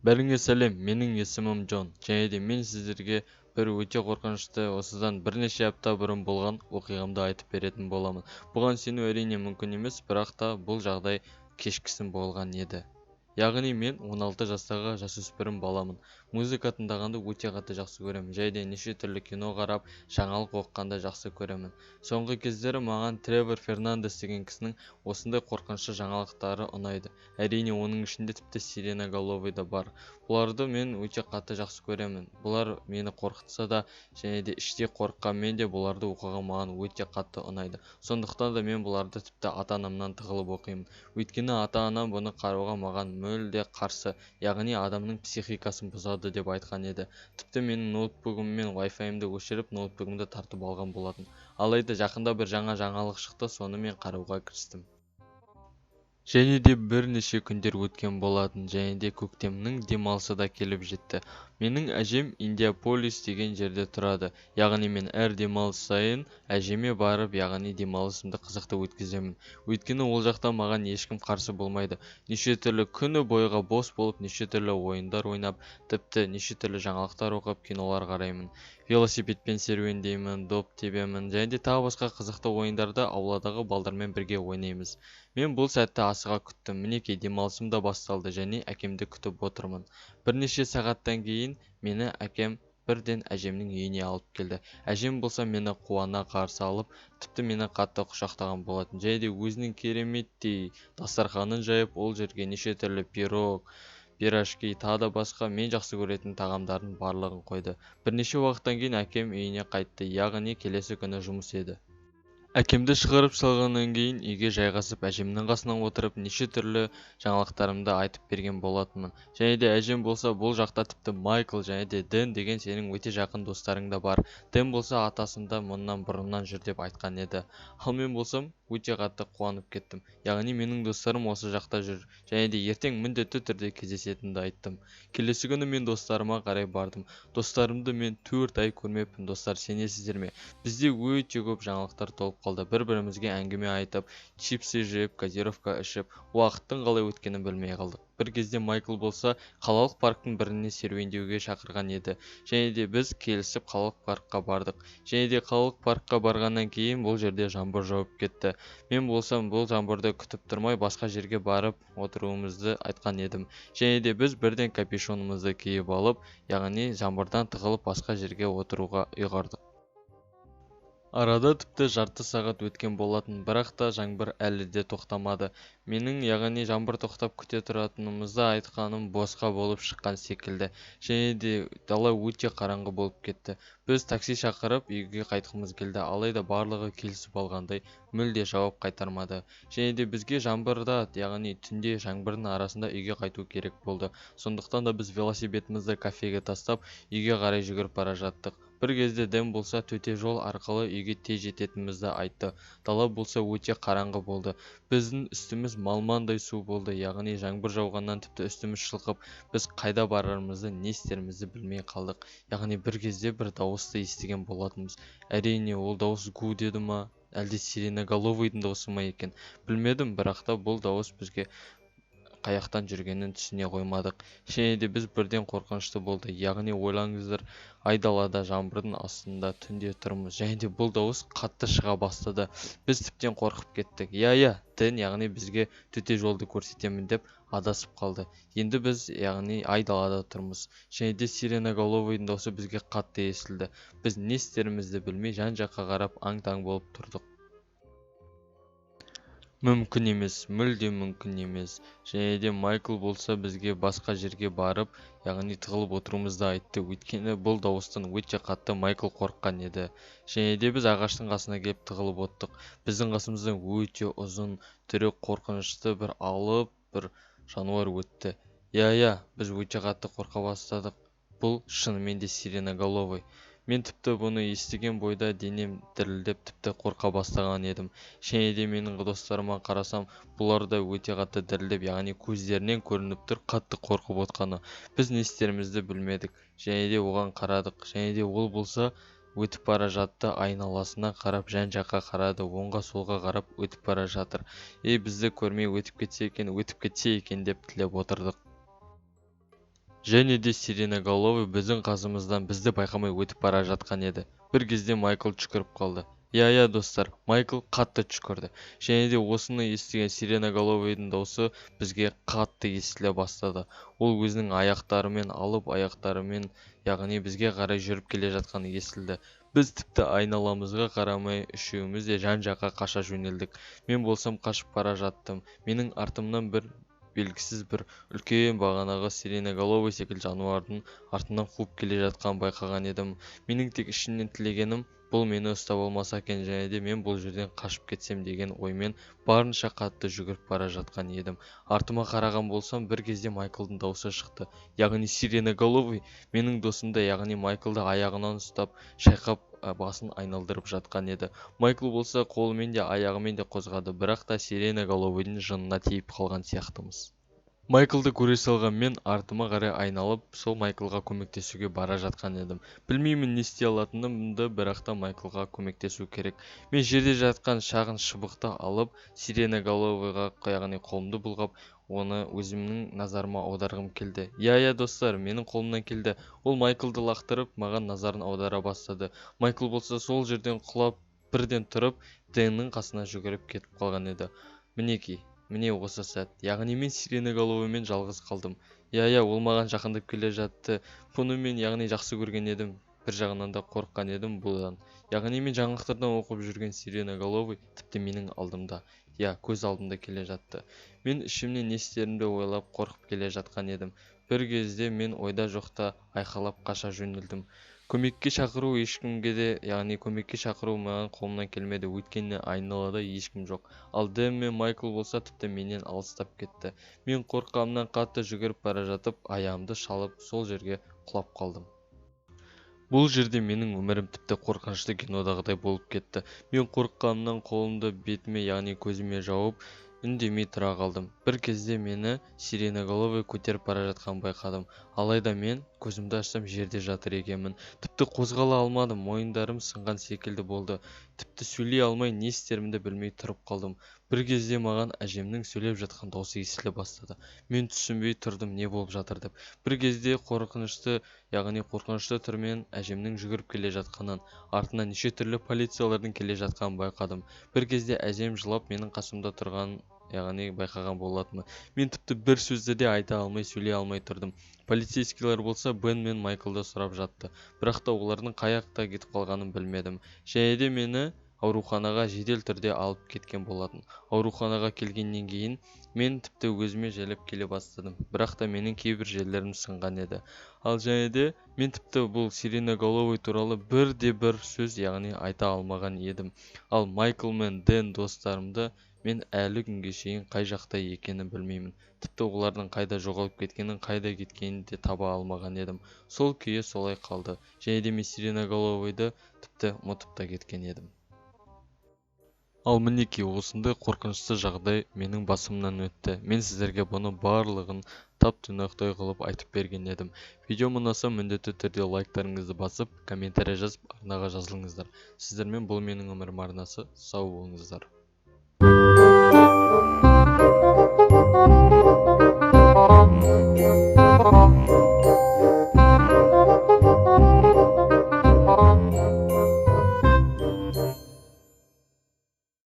Бәріңе сәлем, менің есімім Джон, және де мен сіздерге бір өте қорқынышты осыдан бірнеше апта бұрын болған оқиғамды айтып беретін боламын. Бұған сену әрине мүмкін емес, бірақ та бұл жағдай кешкісін болған еді. Яғни мен 16 жастағы жасөспірім баламын. Музыка тыңдағанды өте қатты жақсы көремін, және неше түрлі кино қарап, жаңалық оқығанды жақсы көремін. Соңғы кездері маған Тревор Фернандес деген кісінің осындай қорқынышты жаңалықтары ұнайды. Әрине, оның ішінде тіпті сиреноголовый да бар. Бұларды мен өте қатты жақсы көремін. Бұлар мені қорқытса да, және де іштей қорыққанмен де бұларды оқуға маған өте қатты ұнайды. Сондықтан да мен бұларды тіпті ата-анамнан тығылып оқимын. Өйткені ата-анам бұны қарауға маған мүлде қарсы, яғни адамның психикасын бұзады деп айтқан еді. Тіпті менің ноутбугым мен Wi-Fi-имді өшіріп, ноутбугымды тартып алған болатын. Алайда жақында бір жаңа жаңалық шықты, соны мен қарауға кірістім. Және де бірнеше күндер өткен болатын, және де көктемнің демалысы да келіп жетті. Менің әжем Индиаполис деген жерде тұрады. Яғни мен әр демалыс сайын әжеме барып, яғни демалысымды қызықты өткіземін. Өйткені ол жақта маған ешкім қарсы болмайды. Неше түрлі күні бойға бос болып, неше түрлі ойындар ойнап, тіпті неше түрлі жаңалықтар оқып, кинолар қараймын. Велосипедпен серуендеймін, доп тебемін, және де тағы басқа қызықты ойындарды ауладағы балдармен бірге ойнаймыз. Мен бұл сәтті асыға күттім. Мінекей демалысым да басталды, және әкемді күтіп отырмын. Бірнеше сағаттан кейін мені әкем бірден әжемнің үйіне алып келді. Әжем болса мені қуана қарсы алып, тіпті мені қатты құшақтаған болатын. Және де өзінің кереметтей дастарханын жайып, ол жерге неше түрлі пирог, пирожки, тағы да басқа мен жақсы көретін тағамдардың барлығын қойды. Бірнеше уақыттан кейін әкем үйіне қайтты, яғни келесі күні жұмыс еді. Әкемді шығарып салғаннан кейін үйге жайғасып, әжемнің қасынан отырып, неше түрлі жаңалықтарымды айтып берген болатынмын. Және де әжем болса, бұл жақта тіпті Майкл және де Дэн деген сенің өте жақын достарың да бар. Дэн болса, атасында мұннан бұрыннан жүр деп айтқан еді. Ал мен болсам, өте қатты қуанып кеттім. Яғни менің достарым осы жақта жүр, және де ертең міндетті түрде кездесетінімді айттым. Келесі күні мен достарыма қарай бардым. Достарымды мен 4 ай көрмеппін, достар, сенесіздер ме? Бізде өте көп жаңалықтар толып қалды. Бір-бірімізге әңгіме айтып, чипсы жеп, газировка ішіп, уақыттың қалай өткенін білмей қалдық. Бір кезде Майкл болса, қалалық парктың біріне серуендеуге шақырған еді. Және де біз келісіп қалалық паркқа бардық. Және де қалалық паркқа барғаннан кейін бұл жерде жаңбыр жауып кетті. Мен болсам, бұл жаңбырды күтіп тұрмай басқа жерге барып отыруымызды айтқан едім. Және де біз бірден капюшонымызды киіп алып, яғни жаңбырдан тығылып басқа жерге отыруға ұйғардық. Арада тіпті жарты сағат өткен болатын, бірақ та жаңбыр әлі де тоқтамады. Менің, яғни жаңбыр тоқтап күте тұратынымызды айтқаным босқа болып шыққан секілді. Және де дала өте қараңғы болып кетті. Біз такси шақырып үйге қайтқымыз келді, алайда барлығы келісіп алғандай мүлде жауап қайтармады. Және де бізге жаңбырда, яғни түнде жаңбырдың арасында үйге қайту керек болды. Сондықтан да біз велосипедімізді кафеге тастап, үйге қарай жүгіріп бара жаттық. Бір кезде Дэн болса төте жол арқылы үйге тез жететінімізді айтты. Дала болса өте қараңғы болды. Біздің үстіміз малмандай су болды, яғни жаңбыр жауғаннан тіпті үстіміз шылқып, біз қайда барарымызды, не істерімізді білмей қалдық. Яғни бір кезде бір дауысты естіген болатынбыз. Әрине, ол дауыс гу деді ма, әлде сиреноголовыйдың дауысы ма екен? Білмедім, бірақ та бұл дауыс бізге қаяқтан жүргенін түсіне қоймадық. Және де біз бірден қорқынышты болды. Яғни ойлаңыздар, айдалада жаңбырдың астында түнде тұрмыз, және де бұл дауыс қатты шыға бастады. Біз тіптен қорқып кеттік. Дэн, яғни бізге төте жолды көрсетемін деп адасып қалды. Енді біз, яғни айдалада тұрмыз. Және де сиреноголовыйдың дауысы бізге қатты естілді. Біз не істерімізді білмей жан-жаққа қарап аң-таң болып тұрдық. Мүмкін емес, мүлде мүмкін емес. Және де Майкл болса бізге басқа жерге барып, яғни тығылып отыруымызды айтты. Өйткені бұл дауыстан өте қатты Майкл қорыққан еді. Және де біз ағаштың қасына келіп тығылып оттық. Біздің қасымыздан өте ұзын, түрі қорқынышты бір алып, бір жануар өтті. Біз өте қатты қорқа бастадық. Бұл шынымен де сиреноголовый. Мен тіпті бұны естіген бойда денем дірілдеп тіпті қорқа бастаған едім. Және де менің достарыма қарасам, бұлар да өте қатты дірілдеп, яғни көздерінен көрініп тұр қатты қорқып отқаны. Біз не істерімізді білмедік. Және де оған қарадық. Және де ол болса өтіп бара жатты, айналасына қарап жан-жаққа қарады, оңға солға қарап өтіп бара жатыр. Бізді көрмей өтіп кетсе екен деп тілеп отырдық. Және де сиреноголовый біздің қасымыздан бізді байқамай өтіп бара жатқан еді. Бір кезде Майкл түшкіріп қалды. Иә достар, Майкл қатты түшкірді. Және де осыны естіген сиреноголовыйдың даусы бізге қатты естіле бастады. Ол өзінің аяқтарымен алып аяқтарымен, яғни бізге қарай жүріп келе жатқаны естілді. Біз тіпті айналамызға қарамай үшеуміз де жан-жаққа қаша жөнелдік. Мен болсам қашып бара жаттым. Менің артымнан белгісіз бір үлкен бағанағы сиреноголовый секілді жануардың артынан қуып келе жатқанын байқаған едім. Менің тек ішімнен тілегенім бұл мені ұстап алмаса екен, және де мен бұл жерден қашып кетсем деген оймен барынша қатты жүгіріп бара жатқан едім. Артыма қараған болсам, бір кезде Майклдың даусы шықты. Яғни сиреноголовый менің досымды, яғни Майклды аяғынан ұстап, шайқап басын айналдырып жатқан еді. Майкл болса қолымен де аяғымен де қозғады, бірақ та сиреноголовыйдың жынына тиіп қалған сияқтымыз. Майклды көре салған мен артыма қарай айналып, сол Майклға көмектесуге бара жатқан едім. Білмеймін не істей алатынымды, бірақ та Майклға көмектесу керек. Мен жерде жатқан шағын шыбықты алып, сиреноголовыйға яғни қолымды бұлғап, оны өзімнің назарыма аударғым келді. Иә достар, менің қолымнан келді. Ол Майклды лақтырып, маған назарын аудара бастады. Майкл болса сол жерден құлап, бірден тұрып, Дэннің қасына жүгіріп кетіп қалған еді. Міне осы сәт, яғни мен сиреноголовыймен жалғыз қалдым. Ол маған жақындап келе жатты. Бұны мен яғни жақсы көрген едім. Бір жағынан да қорыққан едім бұдан. Яғни мен жаңалықтардан оқып жүрген сиреноголовый тіпті менің алдымда, көз алдымда келе жатты. Мен ішімнен не істерімді ойлап қорқып келе жатқан едім. Бір кезде мен ойда жоқта айқайлап қаша жөнелдім. Көмекке шақыру ешкімге де, яғни көмекке шақыру маған қолымнан келмеді, өйткені айналада ешкім жоқ. Ал Дэн мен Майкл болса тіпті менен алыстап кетті. Мен қорыққанымнан қатты жүгіріп бара жатып, аяғымды шалып, сол жерге құлап қалдым. Бұл жерде менің өмірім тіпті қорқынышты кинодағыдай болып кетті. Мен қорыққанымнан қолымды бетіме, яғни көзіме жауып, үндемей тұра қалдым. Бір кезде мені сиреноголовый көтеріп бара жатқанын байқадым. Алайда мен көзімді ашсам жерде жатыр екенмін. Тіпті қозғала алмадым, мойындарым сынған секілді болды. Тіпті сөйлей алмай не істерімді білмей тұрып қалдым. Бір кезде маған әжемнің сөйлеп жатқан даусы естіле бастады. Мен түсінбей тұрдым, не болып жатыр деп. Бір кезде қорқынышты түрмен әжемнің жүгіріп келе жатқанын, артынан неше түрлі полициялардың келе жатқанын байқадым. Бір кезде әжем жылап менің қасымда тұрғанын, яғни байқаған болатынмын. Мен тіпті бір сөзді де айта алмай, сөйлей алмай тұрдым. Полицейскийлер болса Бен мен Майклды сұрап жатты, бірақ та олардың қай жаққа кетіп қалғанын білмедім. Және де мені ауруханаға жедел түрде алып кеткен болатын. Ауруханаға келгеннен кейін мен тіпті өзіме желеп келе бастадым, бірақ та менің кейбір жерлерім сынған еді. Ал және де мен тіпті бұл сиреноголовый туралы бір сөз, яғни айта алмаған едім. Ал Майкл мен Дэн достарымды мен әлі күнге шейін қай жақта екенін білмеймін. Тіпті олардың қайда жоғалып кеткенін, қайда кеткенін де таба алмаған едім. Сол күйі солай қалды. Және де мен сиреноголовыйды тіпті ұмытып та кеткен едім. Ал мінекей осындай қорқынышты жағдай менің басымнан өтті. Мен сіздерге бұны барлығын тап-тұйнақтай қылып айтып берген едім. Видео ұнаса міндетті түрде лайктарыңызды басып, комментарий жазып, арнаға жазылыңыздар. Сіздермен бұл менің өмірім арнасы. Сау болыңыздар.